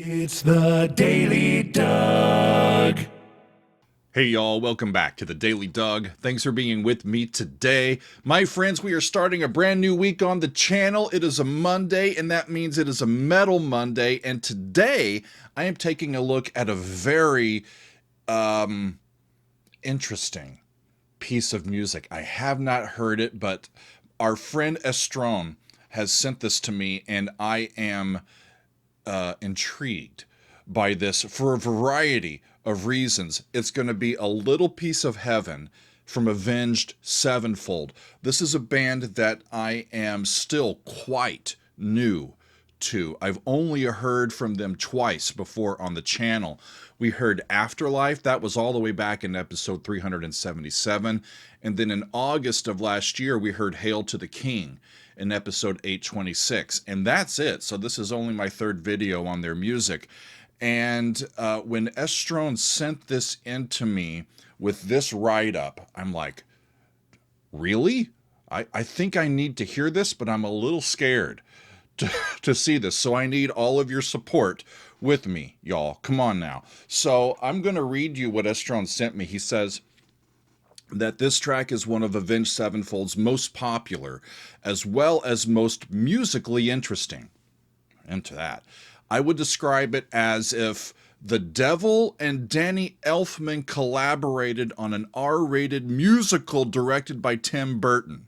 It's the Daily Doug. Hey y'all, welcome back to the Daily Doug. Thanks for being with me today. My friends, we are starting a brand new week on the channel. It is a Monday, and that means it is a Metal Monday. And today, I am taking a look at a very interesting piece of music. I have not heard it, but our friend Estron has sent this to me, and I am intrigued by this for a variety of reasons. It's going to be a little piece of heaven from Avenged Sevenfold. This is a band that I am still quite new to. I've only heard from them twice before on the channel. We heard Afterlife, that was all the way back in episode 377. And then in August of last year, we heard Hail to the King in episode 826. And that's it. So this is only my third video on their music. And when Estron sent this in to me with this write-up, I'm like, really? I think I need to hear this, but I'm a little scared to see this. So I need all of your support with me, y'all. Come on now. So I'm going to read you what Estron sent me. He says that this track is one of Avenged Sevenfold's most popular, as well as most musically interesting. Into that. I would describe it as if the Devil and Danny Elfman collaborated on an R-rated musical directed by Tim Burton.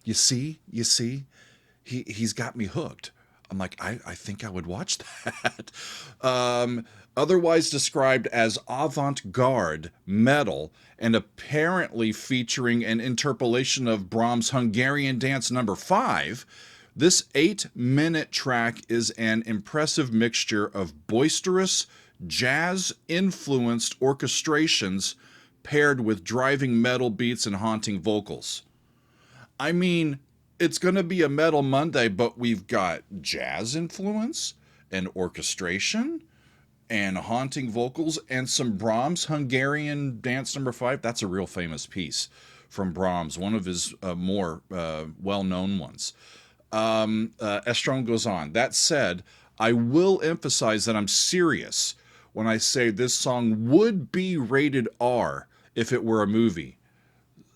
You see? He's got me hooked. I'm like, I think I would watch that. Otherwise described as avant-garde metal and apparently featuring an interpolation of Brahms' Hungarian Dance No. 5, this 8-minute track is an impressive mixture of boisterous, jazz-influenced orchestrations paired with driving metal beats and haunting vocals. I mean, it's going to be a Metal Monday, but we've got jazz influence and orchestration and haunting vocals and some Brahms Hungarian Dance No. 5. That's a real famous piece from Brahms, one of his more well-known ones. Estron goes on. That said, I will emphasize that I'm serious when I say this song would be rated R if it were a movie.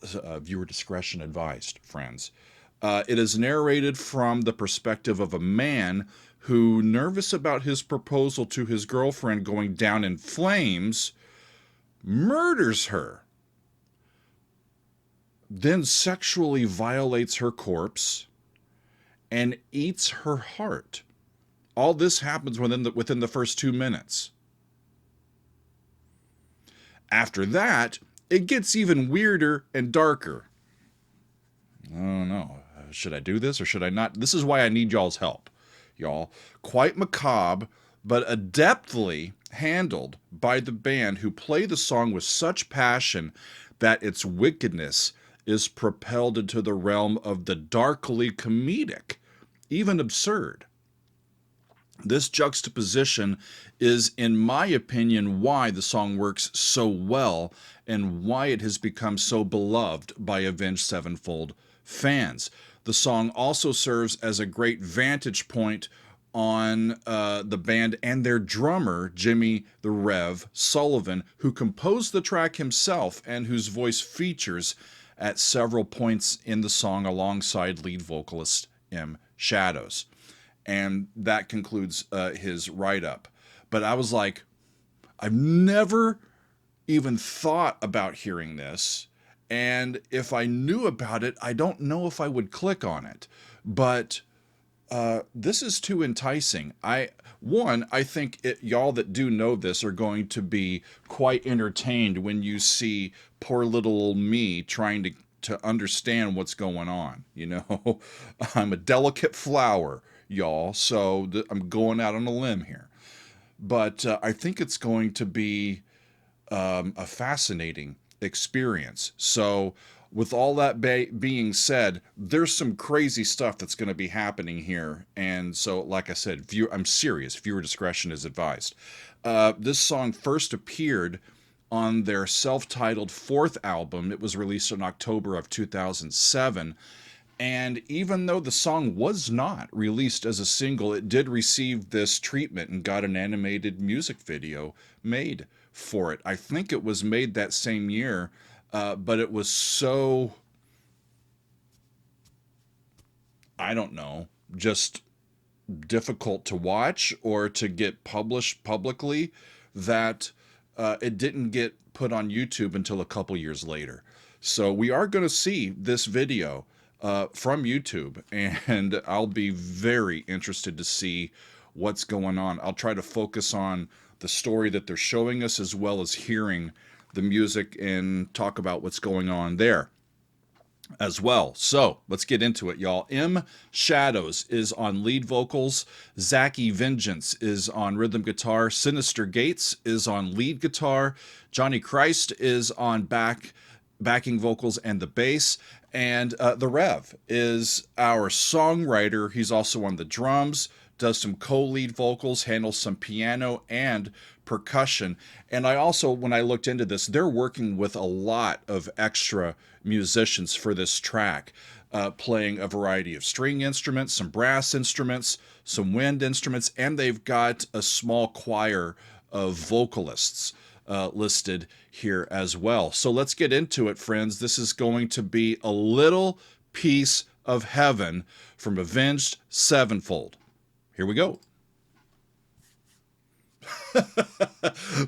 Viewer discretion advised, friends. It is narrated from the perspective of a man who, nervous about his proposal to his girlfriend going down in flames, murders her, then sexually violates her corpse, and eats her heart. All this happens within the first 2 minutes. After that, it gets even weirder and darker. I don't know. Should I do this or should I not? This is why I need y'all's help, y'all. Quite macabre, but adeptly handled by the band who play the song with such passion that its wickedness is propelled into the realm of the darkly comedic, even absurd. This juxtaposition is, in my opinion, why the song works so well and why it has become so beloved by Avenged Sevenfold fans. The song also serves as a great vantage point on the band and their drummer, Jimmy the Rev Sullivan, who composed the track himself and whose voice features at several points in the song alongside lead vocalist M. Shadows. And that concludes his write-up. But I was like, I've never even thought about hearing this. And if I knew about it, I don't know if I would click on it. But this is too enticing. I think y'all that do know this are going to be quite entertained when you see poor little old me trying to understand what's going on. You know, I'm a delicate flower, y'all, so I'm going out on a limb here. But I think it's going to be a fascinating experience. So with all that being said, there's some crazy stuff that's going to be happening here. And so, like I said, I'm serious. Viewer discretion is advised. This song first appeared on their self-titled 4th album. It was released in October of 2007. And even though the song was not released as a single, it did receive this treatment and got an animated music video made for it. I think it was made that same year, but it was so, I don't know, just difficult to watch or to get published publicly that it didn't get put on YouTube until a couple years later. So we are going to see this video from YouTube, and I'll be very interested to see what's going on. I'll try to focus on the story that they're showing us as well as hearing the music and talk about what's going on there as well. So let's get into it, y'all. M Shadows is on lead vocals. Zachy Vengeance is on rhythm guitar. Sinister Gates is on lead guitar. Johnny Christ is on backing vocals and the bass. And the Rev is our songwriter. He's also on the drums, does some co-lead vocals, handles some piano and percussion. And I also, when I looked into this, they're working with a lot of extra musicians for this track, playing a variety of string instruments, some brass instruments, some wind instruments, and they've got a small choir of vocalists listed here as well. So let's get into it, friends. This is going to be a little piece of heaven from Avenged Sevenfold. Here we go.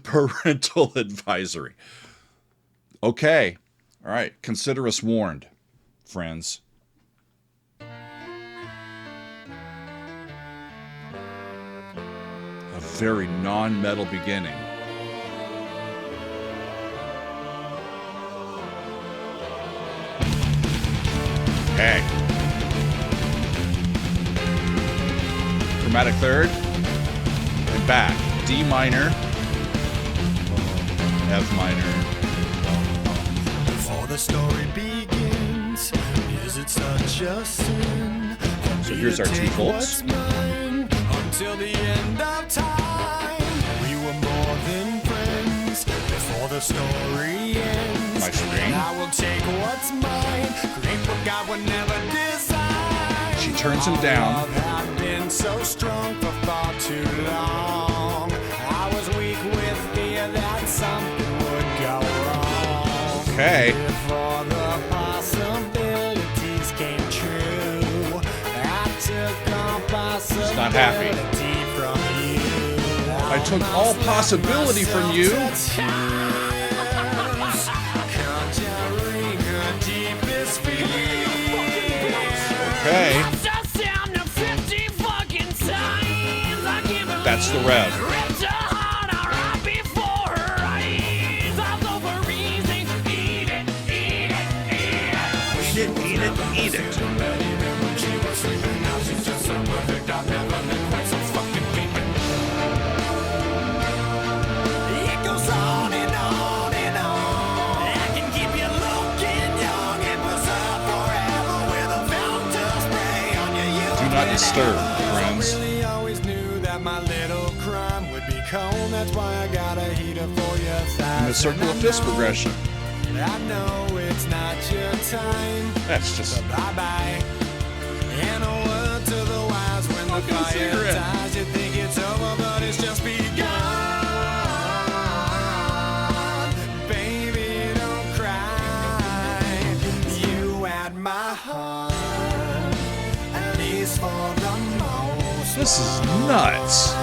Parental advisory. Okay. All right. Consider us warned, friends. A very non-metal beginning. Okay. Chromatic third. And back. D minor. F minor. Before the story begins, is it such a sin? So here's our two folks. Until the end of time, we were more than friends. Before the story ends, My string. and I will take what's mine. Create what God would never design. She turns him down. I've been so strong for far too long. I was weak with fear that something would go wrong. Okay. Before the possibilities came true, I took all possibility not happy. from you. I took all possibility from you. Conjuring her deepest fears. Okay. That's the Rev. Eat it. It goes on and on and on. I can keep you looking young and preserve forever with a fountain spray on your Do not disturb, friends. I really always knew that my little crime would be cold. That's why I got a heater for your thighs. In the circle of disc progression. I know it's not your time. That's just. Bye-bye. And a word to the wise when the Smoking a fire cigarette. dies. You think it's over, but it's just begun. Baby, don't cry. You had my heart, at least for the most. This is nuts,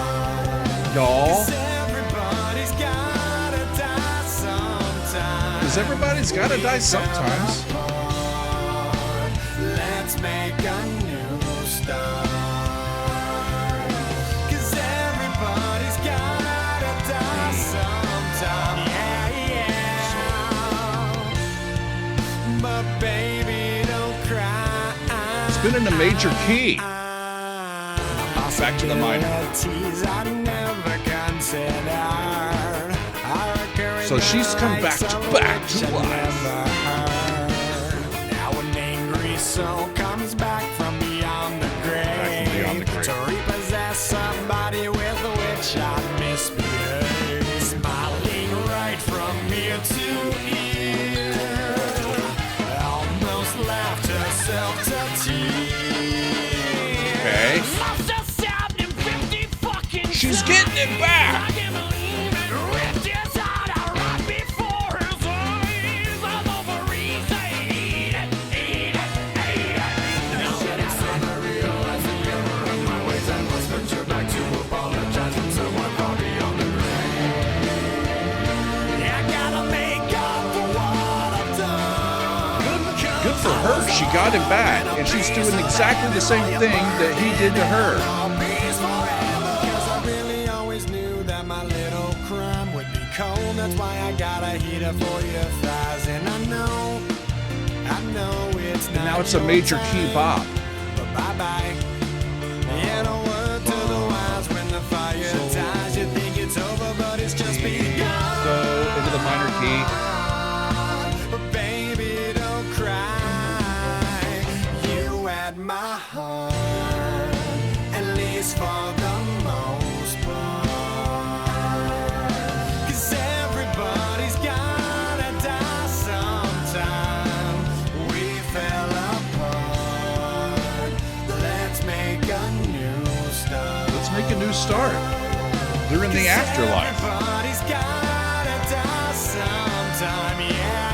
y'all. Everybody's gotta die sometime. Because everybody's got to die sometimes. Let's make a new start. 'Cause everybody's gotta die sometime. Yeah. But baby, don't cry. It's been in a major key. Back to the minor. I never considered. So she's come back to life. Now an angry soul comes back from beyond the grave, to repossess somebody with which I misbehaved. Smiling right from ear to ear, almost laughed herself to back. Good for her. She got him back, and she's doing exactly the same thing that he did to her. That's why I got a heater for your thighs. And I know it's not. And now it's a major key bop. But bye-bye. Yeah, no word to the wise when the fire dies. You think it's over, but it's just begun. Go into the minor key. But baby, don't cry. You had my heart, at least for the most part. Make a new start. They're in the afterlife. Everybody's gotta die sometime, yeah.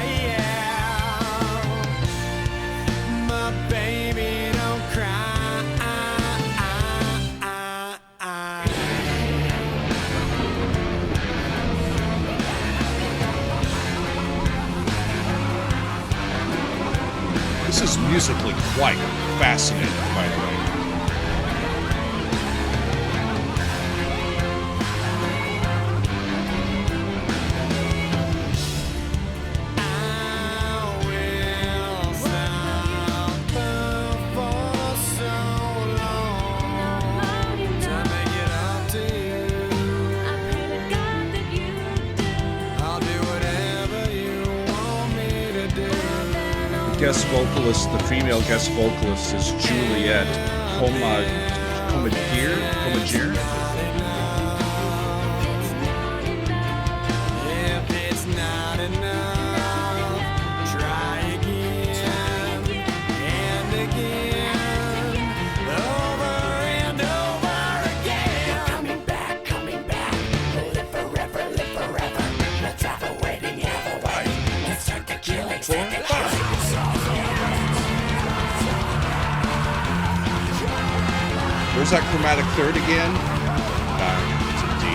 My baby, don't cry. This is musically quite fascinating, by the way. Guest vocalist, the female guest vocalist is Juliet Comagir. If it's not enough, try again and again, over and over again. Coming back, live forever. Let's have a wedding, have a wife. Let's start the killing, start the killing. Where's that chromatic third again? Back to D.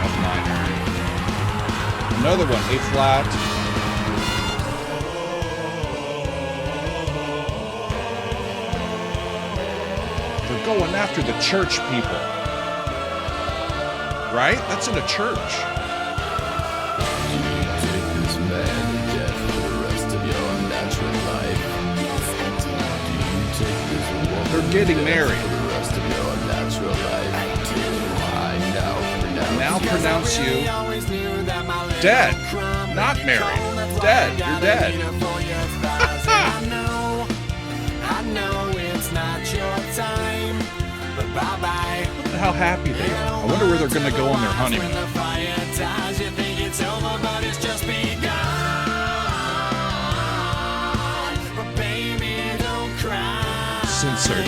F minor. Another one, A flat. They're going after the church people. Right? That's in a church. They're getting married. Now pronounce you dead, not married. Dead. You're dead. I know it's not your time, but bye-bye. Look at how happy they are. I wonder where they're going to go on their honeymoon. You think it's over, but it's just begun. But baby, don't cry. Censored.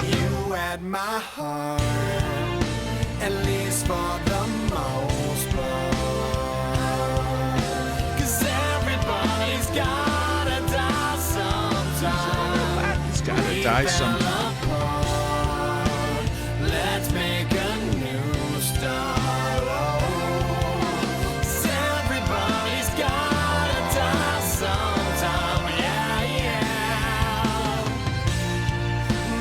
You had my heart, at least for the most part. 'Cause everybody's gotta die sometime. It's gotta die sometime. Let's make a new start. 'Cause everybody's gotta die sometime. Yeah.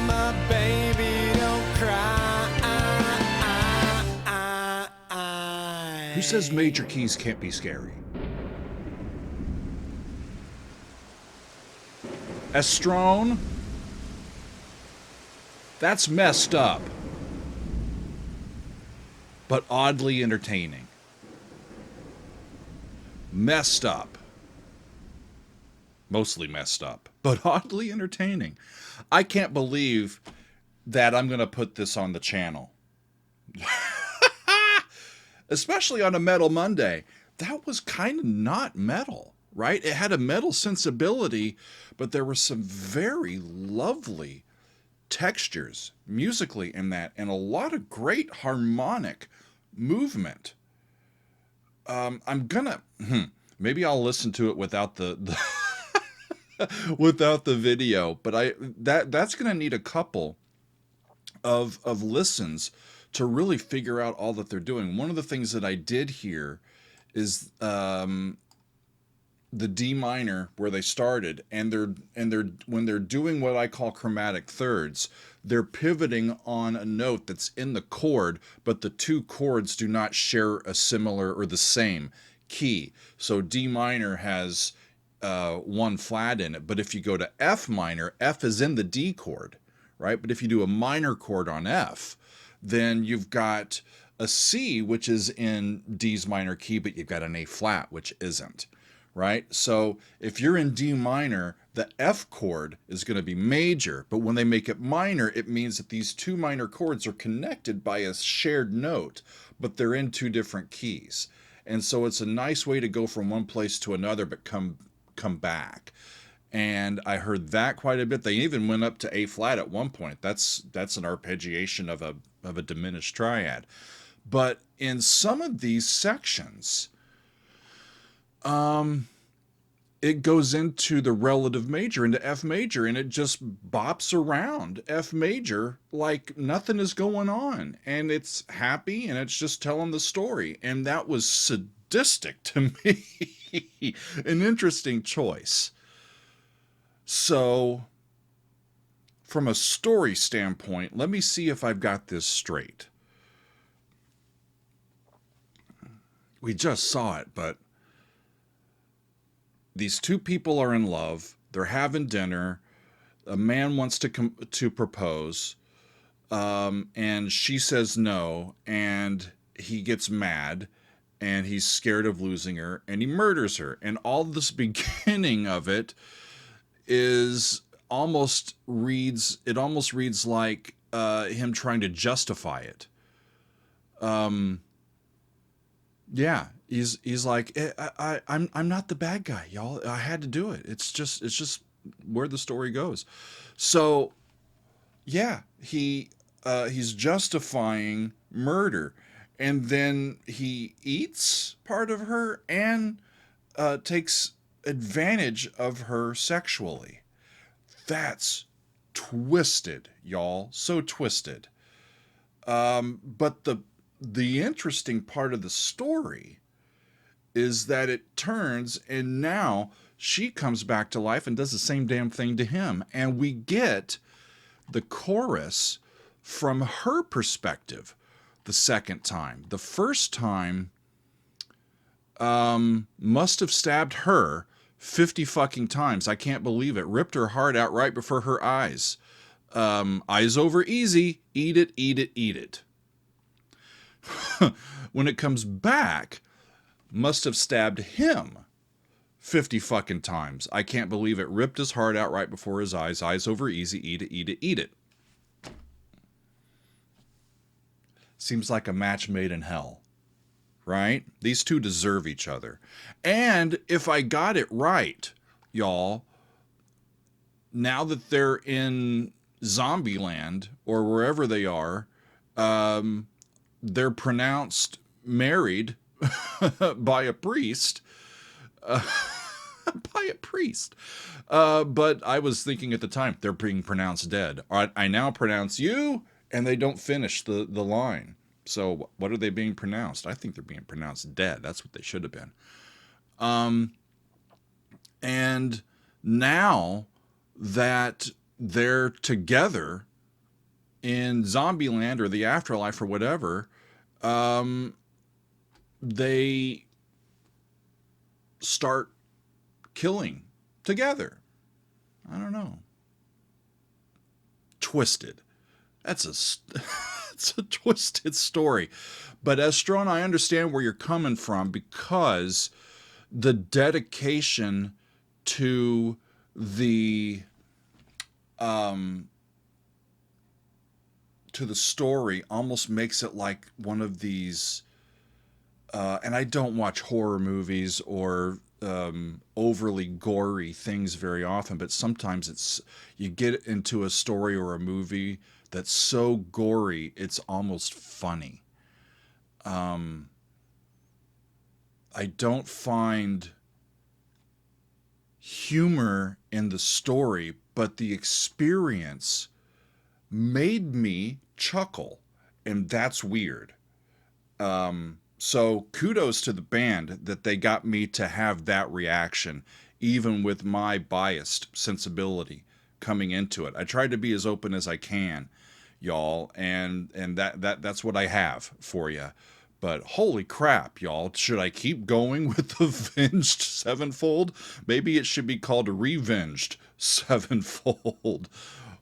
My baby, don't cry. Who says major keys can't be scary? Estrone? That's messed up. But oddly entertaining. Messed up. Mostly messed up, but oddly entertaining. I can't believe that I'm going to put this on the channel. Especially on a Metal Monday. That was kind of not metal, right? It had a metal sensibility, but there were some very lovely textures musically in that, and a lot of great harmonic movement. I'm gonna maybe I'll listen to it without the without the video, but that's gonna need a couple of listens to really figure out all that they're doing. One of the things that I did here is the D minor where they started, and they're when they're doing what I call chromatic thirds, they're pivoting on a note that's in the chord, but the two chords do not share a similar or the same key. So D minor has one flat in it, but if you go to F minor, F is in the D chord, right? But if you do a minor chord on F, then you've got a C, which is in D's minor key, but you've got an A flat, which isn't, right? So if you're in D minor, the F chord is going to be major, but when they make it minor, it means that these two minor chords are connected by a shared note, but they're in two different keys. And so it's a nice way to go from one place to another, but come back. And I heard that quite a bit. They even went up to A flat at one point. That's an arpeggiation of a diminished triad. But in some of these sections, it goes into the relative major, into F major, and it just bops around F major like nothing is going on. And it's happy, and it's just telling the story. And that was sadistic to me. An interesting choice. So, from a story standpoint, let me see if I've got this straight. We just saw it, but these two people are in love. They're having dinner. A man wants to propose, and she says no, and he gets mad, and he's scared of losing her, and he murders her. And all this beginning of it almost reads like him trying to justify it. Yeah, he's like, I'm not the bad guy, y'all. I had to do it. It's just where the story goes. So yeah, he's justifying murder, and then he eats part of her and takes advantage of her sexually. That's twisted, y'all. So twisted. But the interesting part of the story is that it turns, and now she comes back to life and does the same damn thing to him. And we get the chorus from her perspective the second time. The first time must have stabbed her 50 fucking times. I can't believe it. Ripped her heart out right before her eyes. Eyes over easy. Eat it, eat it, eat it. When it comes back, must have stabbed him 50 fucking times. I can't believe it. Ripped his heart out right before his eyes. Eyes over easy. Eat it, eat it, eat it. Seems like a match made in hell. Right? These two deserve each other. And if I got it right, y'all, now that they're in Zombieland or wherever they are, they're pronounced married by a priest. By a priest. But I was thinking at the time, they're being pronounced dead. I now pronounce you, and they don't finish the line. So what are they being pronounced? I think they're being pronounced dead. That's what they should have been. And now that they're together in Zombieland or the afterlife or whatever, they start killing together. I don't know. Twisted. It's a twisted story. But Estrone, I understand where you're coming from, because the dedication to the story almost makes it like one of these, and I don't watch horror movies or overly gory things very often, but sometimes it's you get into a story or a movie that's so gory it's almost funny. I don't find humor in the story, but the experience made me chuckle, and that's weird. So kudos to the band that they got me to have that reaction, even with my biased sensibility coming into it. I tried to be as open as I can, y'all, and that's what I have for you. But holy crap, y'all, should I keep going with Avenged Sevenfold? Maybe it should be called Revenged Sevenfold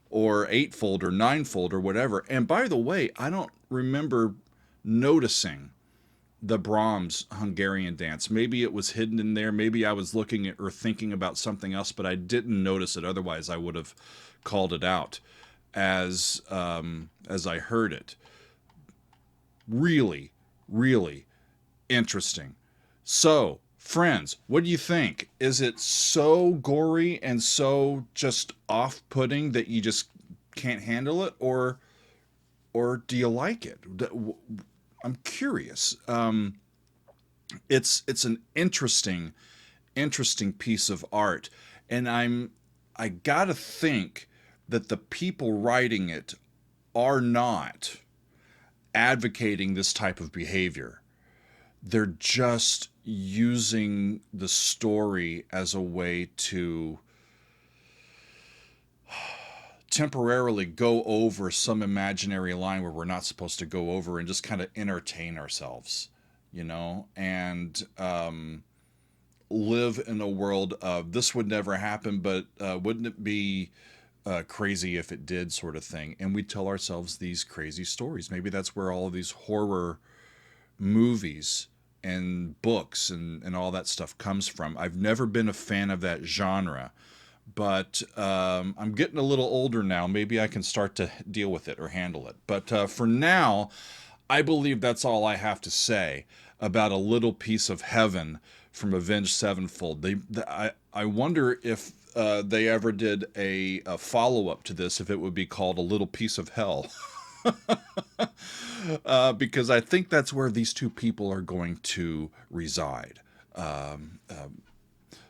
or Eightfold or Ninefold or whatever. And by the way, I don't remember noticing the Brahms Hungarian dance. Maybe it was hidden in there. Maybe I was looking at or thinking about something else, but I didn't notice it. Otherwise, I would have called it out as I heard it. Really, really interesting. So, friends, what do you think? Is it so gory and so just off-putting that you just can't handle it, or do you like it? I'm curious. It's an interesting piece of art, and I gotta think that the people writing it are not advocating this type of behavior. They're just using the story as a way to temporarily go over some imaginary line where we're not supposed to go over and just kind of entertain ourselves, and live in a world of this would never happen, but wouldn't it be crazy if it did, sort of thing. And we tell ourselves these crazy stories. Maybe that's where all of these horror movies and books and all that stuff comes from. I've never been a fan of that genre, but I'm getting a little older now. Maybe I can start to deal with it or handle it. But for now, I believe that's all I have to say about A Little Piece of Heaven from Avenged Sevenfold. I wonder if they ever did a follow-up to this, if it would be called A Little Piece of Hell. Because I think that's where these two people are going to reside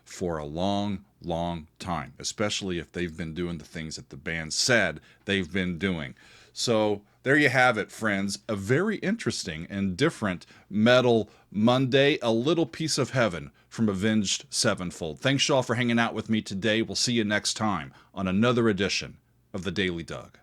for a long, long time, especially if they've been doing the things that the band said they've been doing. So there you have it, friends. A very interesting and different Metal Monday, A Little Piece of Heaven from Avenged Sevenfold. Thanks, y'all, for hanging out with me today. We'll see you next time on another edition of The Daily Doug.